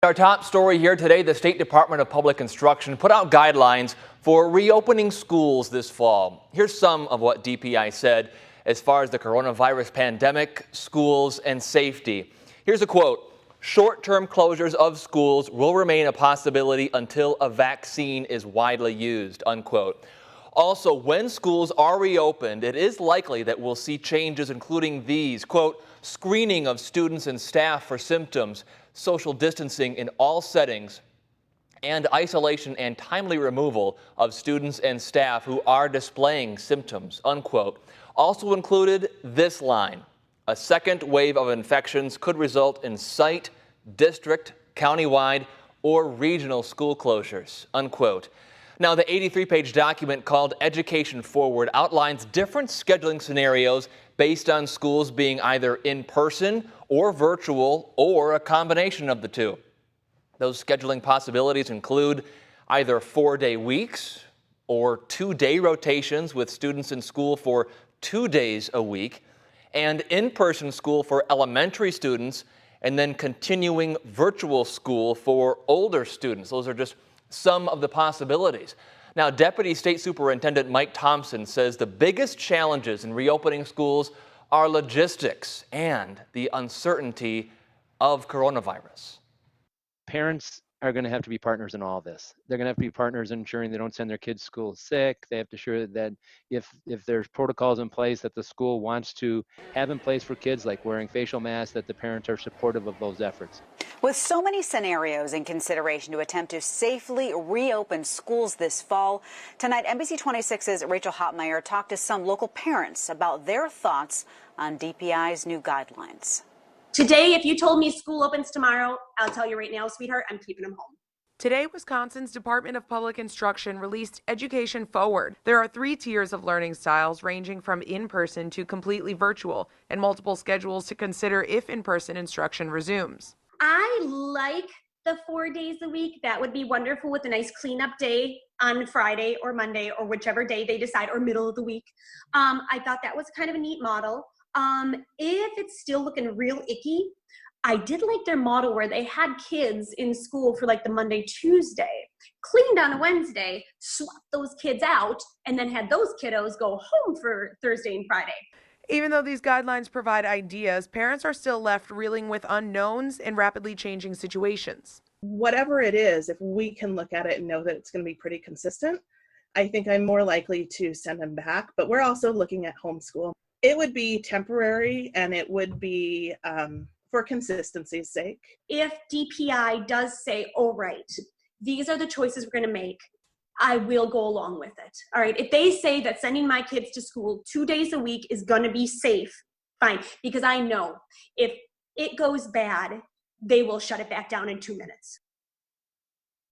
Our top story here today, the State Department of Public Instruction put out guidelines for reopening schools this fall. Here's some of what DPI said as far as the coronavirus pandemic, schools, and safety. Here's a quote: "Short-term closures of schools will remain a possibility until a vaccine is widely used," unquote. Also, when schools are reopened, it is likely that we'll see changes including these, quote, "Screening of students and staff for symptoms, social distancing in all settings, and isolation and timely removal of students and staff who are displaying symptoms," unquote. Also included this line: "A second wave of infections could result in site, district, countywide, or regional school closures," unquote. Now, the 83-page document called Education Forward outlines different scheduling scenarios based on schools being either in person or virtual or a combination of the two. Those scheduling possibilities include either 4-day weeks or 2-day rotations with students in school for 2 days a week, and in-person school for elementary students, and then continuing virtual school for older students. Those are just some of the possibilities. Now, Deputy State Superintendent Mike Thompson says the biggest challenges in reopening schools are logistics and the uncertainty of coronavirus. Parents are going to have to be partners in all of this. They're going to have to be partners in ensuring they don't send their kids to school sick. They have to ensure that if there's protocols in place that the school wants to have in place for kids, like wearing facial masks, that the parents are supportive of those efforts. With so many scenarios in consideration to attempt to safely reopen schools this fall, tonight NBC 26's Rachel Hotmeyer talked to some local parents about their thoughts on DPI's new guidelines. Today, if you told me school opens tomorrow, I'll tell you right now, sweetheart, I'm keeping them home. Today, Wisconsin's Department of Public Instruction released Education Forward. There are 3 tiers of learning styles ranging from in-person to completely virtual, and multiple schedules to consider if in-person instruction resumes. I like the 4 days a week. That would be wonderful with a nice cleanup day on Friday or Monday or whichever day they decide, or middle of the week. I thought that was kind of a neat model. If it's still looking real icky, I did like their model where they had kids in school for like the Monday, Tuesday, cleaned on a Wednesday, swapped those kids out, and then had those kiddos go home for Thursday and Friday. Even though these guidelines provide ideas, parents are still left reeling with unknowns and rapidly changing situations. Whatever it is, if we can look at it and know that it's going to be pretty consistent, I think I'm more likely to send them back. But we're also looking at homeschool. It would be temporary, and it would be for consistency's sake. If DPI does say, all right, these are the choices we're going to make, I will go along with it. All right. If they say that sending my kids to school 2 days a week is going to be safe, fine. Because I know if it goes bad, they will shut it back down in 2 minutes.